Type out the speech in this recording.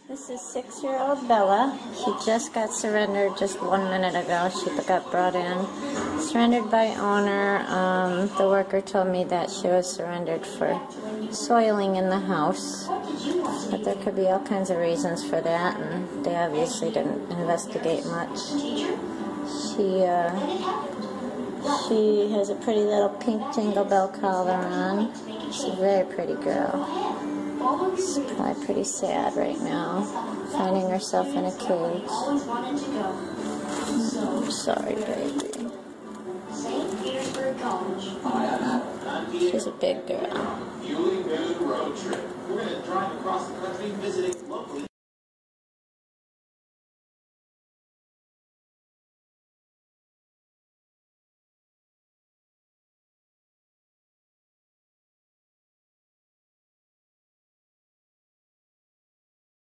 This is 6-year-old Bella. She just got surrendered just 1 minute ago. She got brought in. Surrendered by owner. The worker told me that she was surrendered for soiling in the house. But there could be all kinds of reasons for that, and they obviously didn't investigate much. She has a pretty little pink Jingle Bell collar on. She's a very pretty girl. She's probably pretty sad right now, finding herself in a cage. I'm sorry, baby. She's a big girl.